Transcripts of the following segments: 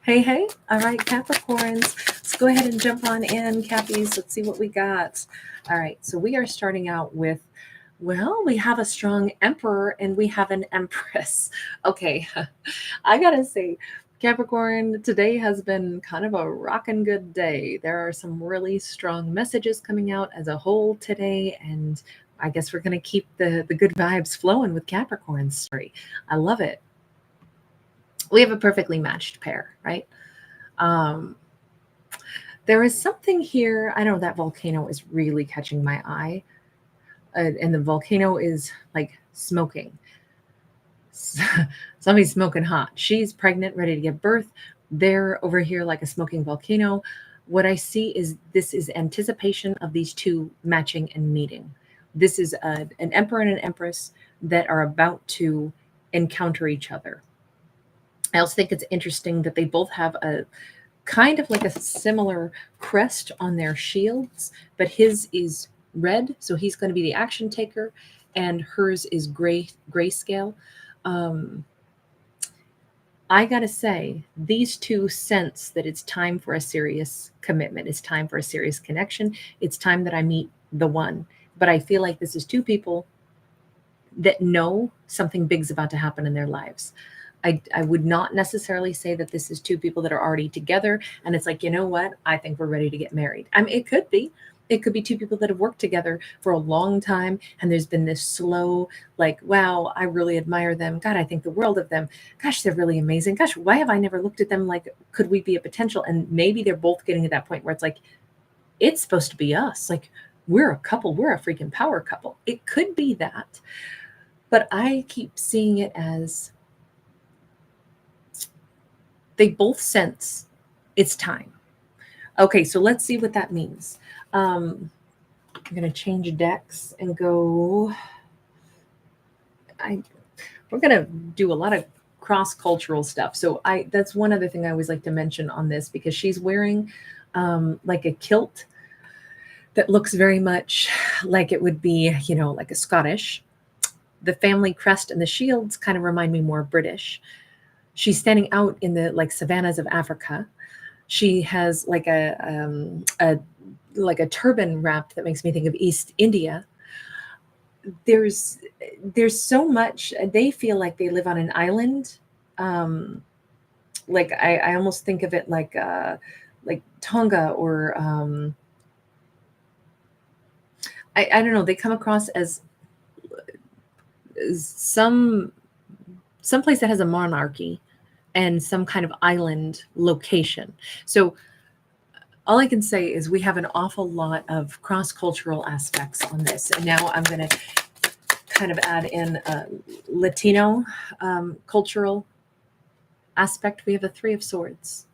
Hey, hey. All right, Capricorns. Let's go ahead and jump on in, Cappies. Let's see what we got. All right, so we are starting out with, well, we have a strong emperor and we have an empress. Okay, I gotta say, Capricorn, today has been kind of a rockin' good day. There are some really strong messages coming out as a whole today, and I guess we're gonna keep the good vibes flowing with Capricorn's story. I love it. We have a perfectly matched pair, right? Um, there is something here. I know that volcano is really catching my eye, and the volcano is like smoking. Somebody's smoking hot. She's pregnant, ready to give birth. They're over here like a smoking volcano. What I see is this is anticipation of these two matching and meeting. This is an emperor and an empress that are about to encounter each other. I also think it's interesting that they both have a kind of like a similar crest on their shields, but his is red, so he's going to be the action taker, and hers is grayscale. Um, I gotta say, these two sense that it's time for a serious commitment. It's time for a serious connection. It's time that I meet the one. But I feel like this is two people that know something big's about to happen in their lives. I would not necessarily say that this is two people that are already together and it's like, you know what? I think we're ready to get married. I mean, it could be. It could be two people that have worked together for a long time and there's been this slow, like, wow, I really admire them. God, I think the world of them. Gosh, they're really amazing. Gosh, why have I never looked at them like, could we be a potential? And maybe they're both getting to that point where it's like, it's supposed to be us. Like, we're a couple, we're a freaking power couple. It could be that. But I keep seeing it as they both sense it's time. Okay, so let's see what that means. I'm going to change decks and go. I we're going to do a lot of cross cultural stuff. So I that's one other thing I always like to mention on this because she's wearing like a kilt that looks very much like it would be, like a Scottish. The family crest and the shields kind of remind me more British. She's standing out in the like savannas of Africa. She has like a turban wrap that makes me think of East India. There's there's so much. They feel like they live on an island. Um, like I almost think of it like Tonga or I don't know. They come across as some place that has a monarchy and some kind of island location. So all I can say is we have an awful lot of cross-cultural aspects on this. And now I'm going to kind of add in a Latino cultural aspect. We have a Three of Swords.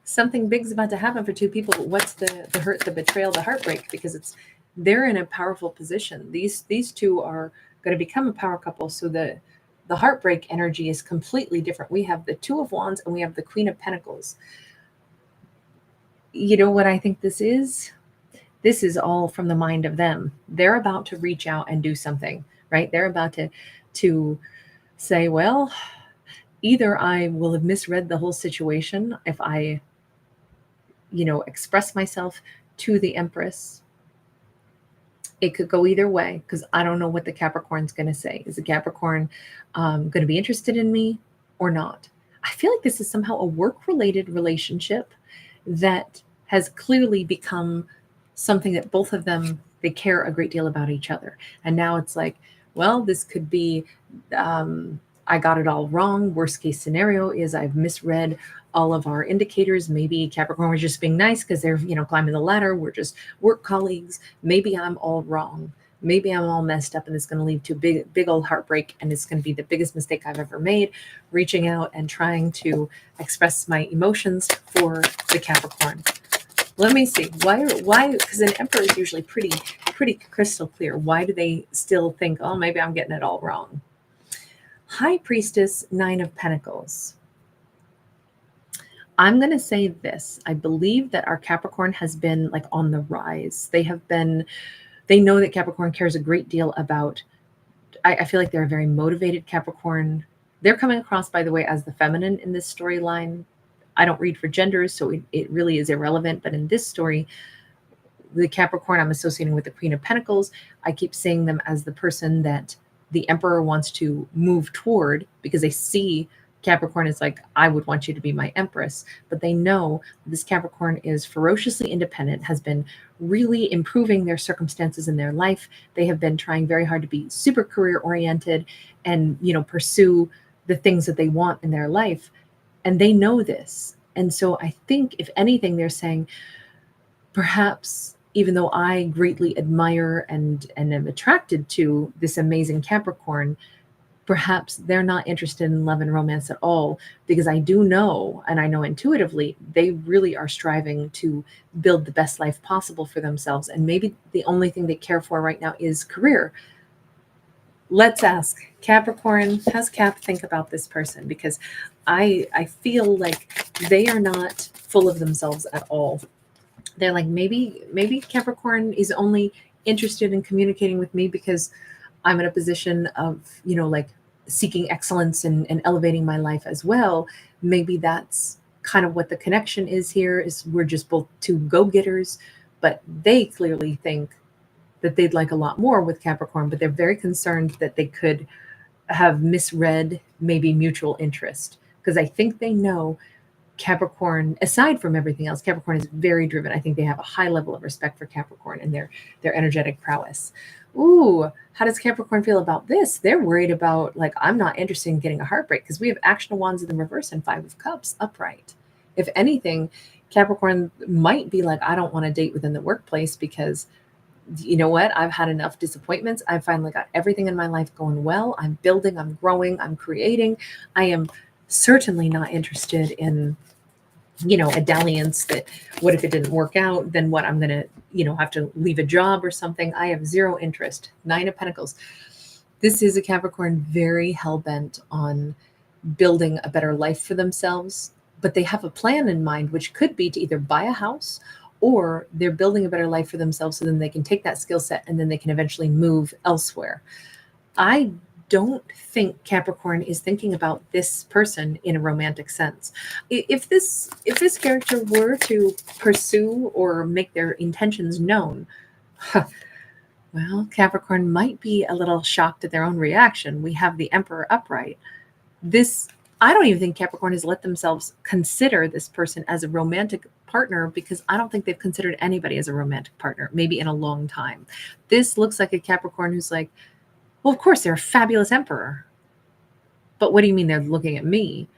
Something big's about to happen for two people. But what's the hurt, the betrayal, the heartbreak? Because they're in a powerful position. These two are going to become a power couple. So the heartbreak energy is completely different. We have the Two of Wands and we have the Queen of Pentacles. You know what I think this is? This is all from the mind of them. They're about to reach out and do something, right? They're about to say, well, either I will have misread the whole situation if I, express myself to the Empress. It could go either way because I don't know what the Capricorn's going to say. Is the Capricorn going to be interested in me or not? I feel like this is somehow a work-related relationship that has clearly become something that both of them, they care a great deal about each other. And now it's like, well, this could be, I got it all wrong. Worst case scenario is I've misread all of our indicators. Maybe Capricorn was just being nice because they're, climbing the ladder. We're just work colleagues. Maybe I'm all wrong. Maybe I'm all messed up and it's going to lead to big old heartbreak. And it's going to be the biggest mistake I've ever made, reaching out and trying to express my emotions for the Capricorn. Let me see. Why? Because an emperor is usually pretty crystal clear. Why do they still think, oh, maybe I'm getting it all wrong? High Priestess, Nine of Pentacles. I'm going to say this. I believe that our Capricorn has been like on the rise. They know that Capricorn cares a great deal about, I feel like they're a very motivated Capricorn. They're coming across, by the way, as the feminine in this storyline. I don't read for genders, so it really is irrelevant. But in this story, the Capricorn I'm associating with the Queen of Pentacles, I keep seeing them as the person that the Emperor wants to move toward, because they see Capricorn is like, I would want you to be my Empress. But they know this Capricorn is ferociously independent, has been really improving their circumstances in their life. They have been trying very hard to be super career oriented and, pursue the things that they want in their life. And they know this. And so I think, if anything, they're saying, perhaps, even though I greatly admire and am attracted to this amazing Capricorn, perhaps they're not interested in love and romance at all, because I do know, and I know intuitively, they really are striving to build the best life possible for themselves. And maybe the only thing they care for right now is career. Let's ask Capricorn, how's Cap think about this person? Because I feel like they are not full of themselves at all. They're like, maybe Capricorn is only interested in communicating with me because I'm in a position of, like seeking excellence and elevating my life as well. Maybe that's kind of what the connection is here, is we're just both two go-getters, but they clearly think that they'd like a lot more with Capricorn, but they're very concerned that they could have misread maybe mutual interest. Because I think they know Capricorn, aside from everything else, Capricorn is very driven. I think they have a high level of respect for Capricorn and their energetic prowess. Ooh, how does Capricorn feel about this? They're worried about, like, I'm not interested in getting a heartbreak, because we have Action of Wands in the reverse and Five of Cups upright. If anything, Capricorn might be like, I don't want to date within the workplace, because you know what? I've had enough disappointments. I finally got everything in my life going well. I'm building, I'm growing, I'm creating. I am certainly not interested in, a dalliance that, what if it didn't work out? Then what? I'm going to, have to leave a job or something. I have zero interest. Nine of Pentacles. This is a Capricorn very hell-bent on building a better life for themselves, but they have a plan in mind, which could be to either buy a house, or they're building a better life for themselves so then they can take that skill set and then they can eventually move elsewhere. I don't think Capricorn is thinking about this person in a romantic sense. If this character were to pursue or make their intentions known, well, Capricorn might be a little shocked at their own reaction. We have the Emperor upright. I don't even think Capricorn has let themselves consider this person as a romantic partner, because I don't think they've considered anybody as a romantic partner, maybe in a long time. This looks like a Capricorn who's like, well, of course, they're a fabulous emperor. But what do you mean they're looking at me?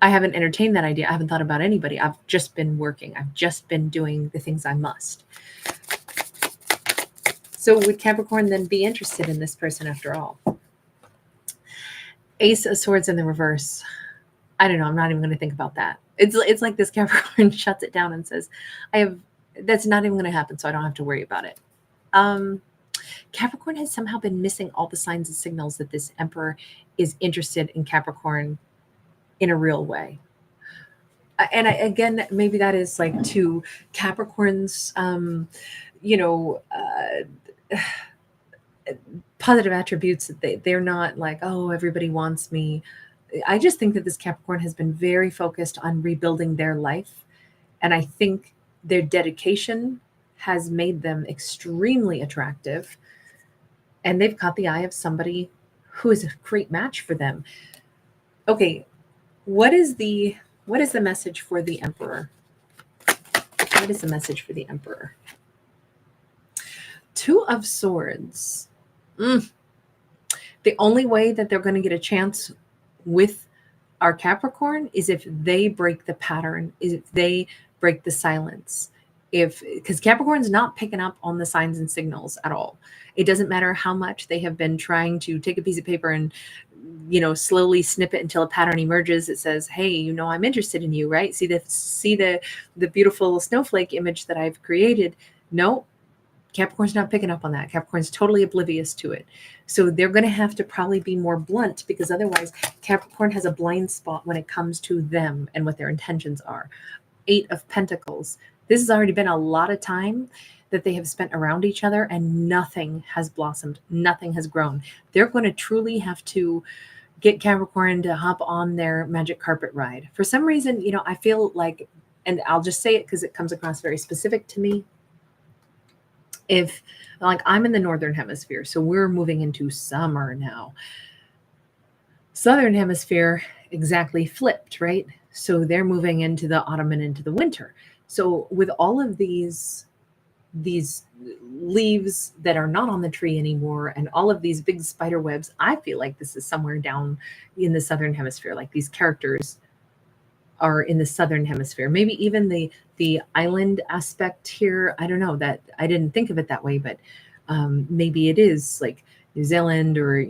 I haven't entertained that idea. I haven't thought about anybody. I've just been working. I've just been doing the things I must. So would Capricorn then be interested in this person after all? Ace of Swords in the reverse. I don't know. I'm not even going to think about that. It's like this Capricorn shuts it down and says, that's not even going to happen, so I don't have to worry about it. Capricorn has somehow been missing all the signs and signals that this Emperor is interested in Capricorn in a real way. And again, maybe that is like to Capricorn's, positive attributes, that they're not like, oh, everybody wants me. I just think that this Capricorn has been very focused on rebuilding their life. And I think their dedication has made them extremely attractive. And they've caught the eye of somebody who is a great match for them. Okay, what is the message for the Emperor? What is the message for the Emperor? Two of Swords. The only way that they're going to get a chance with our Capricorn is if they break the pattern, is if they break the silence. Because Capricorn's not picking up on the signs and signals at all. It doesn't matter how much they have been trying to take a piece of paper and, slowly snip it until a pattern emerges. It says, hey, I'm interested in you, right? See the beautiful snowflake image that I've created? No, Capricorn's not picking up on that. Capricorn's totally oblivious to it. So they're going to have to probably be more blunt, because otherwise Capricorn has a blind spot when it comes to them and what their intentions are. Eight of Pentacles. This has already been a lot of time that they have spent around each other, and nothing has blossomed. Nothing has grown. They're going to truly have to get Capricorn to hop on their magic carpet ride. For some reason, I feel like, and I'll just say it because it comes across very specific to me. If like I'm in the northern hemisphere, so we're moving into summer now. Southern hemisphere exactly flipped, right? So they're moving into the autumn and into the winter. So with all of these leaves that are not on the tree anymore and all of these big spider webs, I feel like this is somewhere down in the southern hemisphere. Like these characters are in the southern hemisphere. Maybe even the island aspect here. I don't know, that I didn't think of it that way, but maybe it is like New Zealand or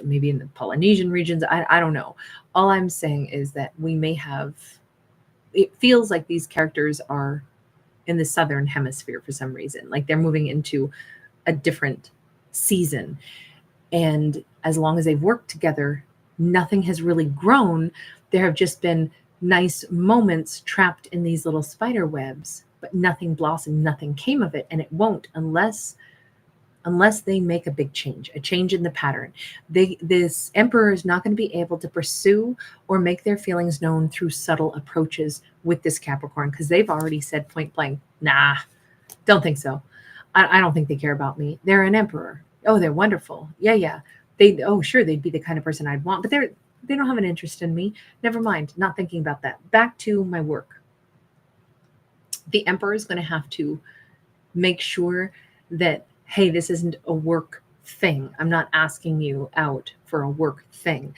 maybe in the Polynesian regions. I don't know. All I'm saying is that we may have. It feels like these characters are in the southern hemisphere for some reason. Like they're moving into a different season, and as long as they've worked together, nothing has really grown. There have just been nice moments trapped in these little spider webs, but nothing blossomed, nothing came of it, and it won't unless they make a big change, a change in the pattern. This emperor is not going to be able to pursue or make their feelings known through subtle approaches with this Capricorn, because they've already said point blank, nah, don't think so. I don't think they care about me. They're an emperor. Oh, they're wonderful. Yeah. Sure, they'd be the kind of person I'd want, but they don't have an interest in me. Never mind, not thinking about that. Back to my work. The emperor is going to have to make sure that, hey, this isn't a work thing. I'm not asking you out for a work thing.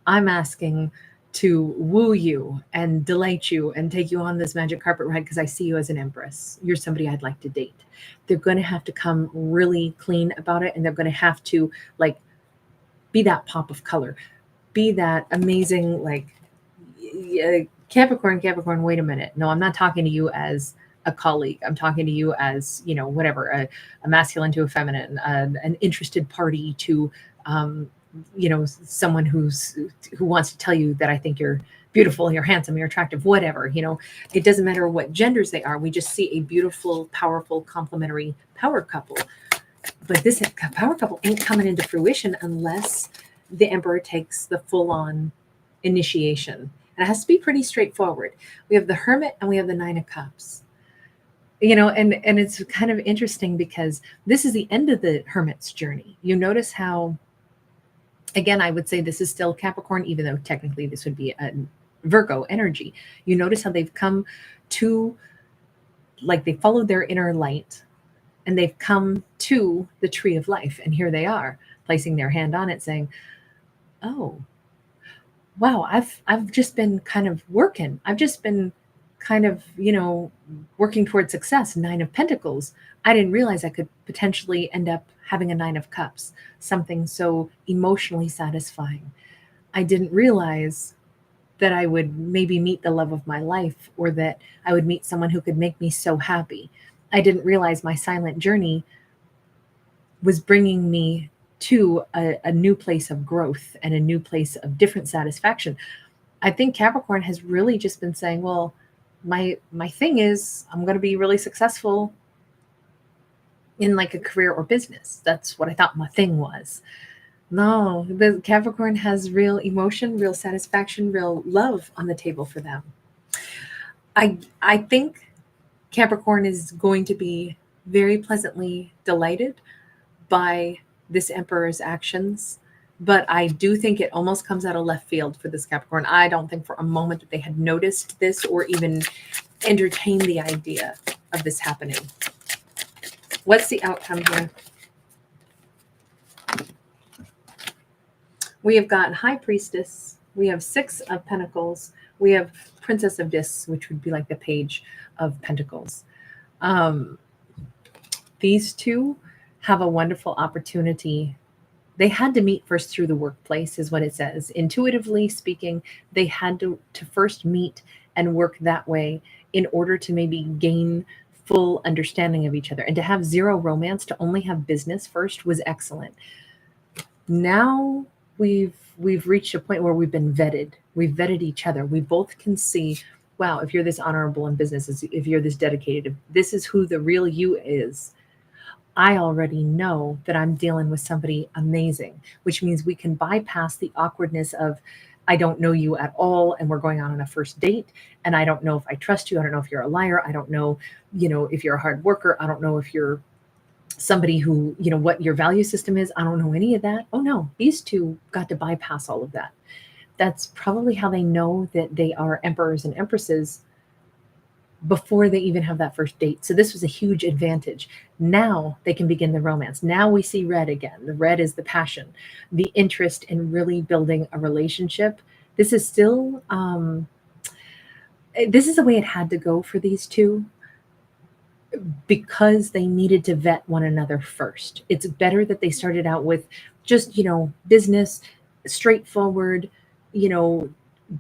I'm asking to woo you and delight you and take you on this magic carpet ride because I see you as an empress. You're somebody I'd like to date. They're going to have to come really clean about it, and they're going to have to like be that pop of color, be that amazing, like, Capricorn, wait a minute. No, I'm not talking to you as a colleague. I'm talking to you as, whatever, a masculine to a feminine, an interested party to, someone who wants to tell you that I think you're beautiful, you're handsome, you're attractive, whatever. It doesn't matter what genders they are. We just see a beautiful, powerful, complementary power couple. But this power couple ain't coming into fruition unless the emperor takes the full-on initiation. And it has to be pretty straightforward. We have the Hermit and we have the Nine of Cups. And it's kind of interesting because this is the end of the Hermit's journey. You notice how, again, I would say this is still Capricorn, even though technically this would be a Virgo energy. You notice how they've come to, like, they followed their inner light and they've come to the tree of life. And here they are placing their hand on it saying, oh, wow, I've just been kind of working. I've just been kind of, working towards success. Nine of Pentacles. I didn't realize I could potentially end up having a Nine of Cups, something so emotionally satisfying. I didn't realize that I would maybe meet the love of my life, or that I would meet someone who could make me so happy. I didn't realize my silent journey was bringing me to a new place of growth and a new place of different satisfaction. I think Capricorn has really just been saying, well, my thing is I'm going to be really successful in like a career or business. That's what I thought my thing was. No, the Capricorn has real emotion, real satisfaction, real love on the table for them. I think Capricorn is going to be very pleasantly delighted by this emperor's actions, but I do think it almost comes out of left field for this Capricorn. I don't think for a moment that they had noticed this or even entertained the idea of this happening. What's the outcome here? We have got High Priestess. We have Six of Pentacles. We have Princess of Discs, which would be like the Page of Pentacles. These two have a wonderful opportunity. They had to meet first through the workplace, is what it says. Intuitively speaking, they had to first meet and work that way in order to maybe gain full understanding of each other. And to have zero romance, to only have business first, was excellent. Now we've reached a point where we've been vetted. We've vetted each other. We both can see, wow, if you're this honorable in business, if you're this dedicated, if this is who the real you is, I already know that I'm dealing with somebody amazing, which means we can bypass the awkwardness of, I don't know you at all, and we're going on a first date, and I don't know if I trust you. I don't know if you're a liar. I don't know, if you're a hard worker. I don't know if you're somebody who, what your value system is. I don't know any of that. Oh no, these two got to bypass all of that. That's probably how they know that they are emperors and empresses before they even have that first date. So this was a huge advantage. Now they can begin the romance. Now we see red again. The red is the passion, the interest in really building a relationship. This is still, this is the way it had to go for these two because they needed to vet one another first. It's better that they started out with just, business, straightforward, you know,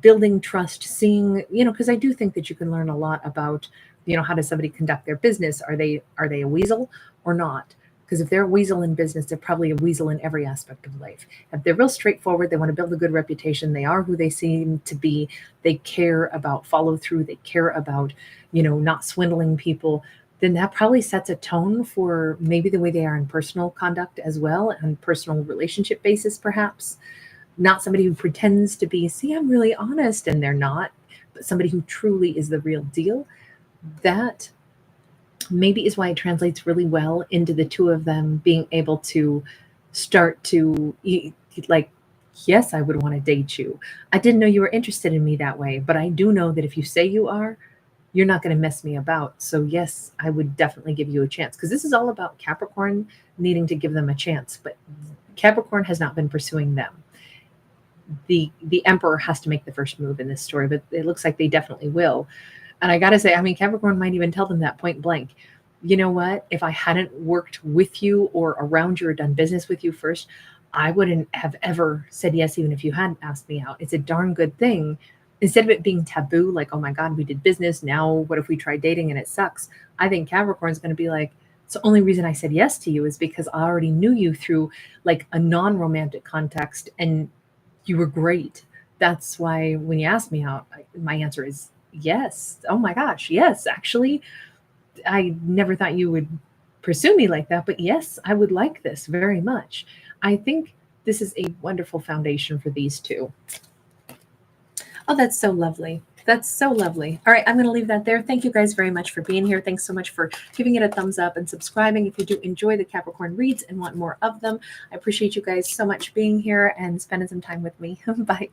building trust, seeing, because I do think that you can learn a lot about, how does somebody conduct their business? Are they a weasel or not? Because if they're a weasel in business, they're probably a weasel in every aspect of life. If they're real straightforward, they want to build a good reputation, they are who they seem to be, they care about follow through, they care about, not swindling people, then that probably sets a tone for maybe the way they are in personal conduct as well, and personal relationship basis, perhaps. Not somebody who pretends to be, see, I'm really honest, and they're not, but somebody who truly is the real deal. That maybe is why it translates really well into the two of them being able to start to, like, yes, I would want to date you. I didn't know you were interested in me that way, but I do know that if you say you are, you're not going to mess me about. So yes, I would definitely give you a chance, because this is all about Capricorn needing to give them a chance, but Capricorn has not been pursuing them. The emperor has to make the first move in this story, but it looks like they definitely will. And I got to say, I mean, Capricorn might even tell them that point blank. You know what? If I hadn't worked with you or around you or done business with you first, I wouldn't have ever said yes, even if you hadn't asked me out. It's a darn good thing. Instead of it being taboo, like, oh my God, we did business. Now, what if we try dating and it sucks? I think Capricorn's going to be like, it's the only reason I said yes to you is because I already knew you through like a non-romantic context and you were great. That's why when you asked me out, my answer is yes. Oh my gosh, yes. Actually, I never thought you would pursue me like that, but yes, I would like this very much. I think this is a wonderful foundation for these two. Oh, that's so lovely. That's so lovely. All right, I'm going to leave that there. Thank you guys very much for being here. Thanks so much for giving it a thumbs up and subscribing if you do enjoy the Capricorn reads and want more of them. I appreciate you guys so much being here and spending some time with me. Bye.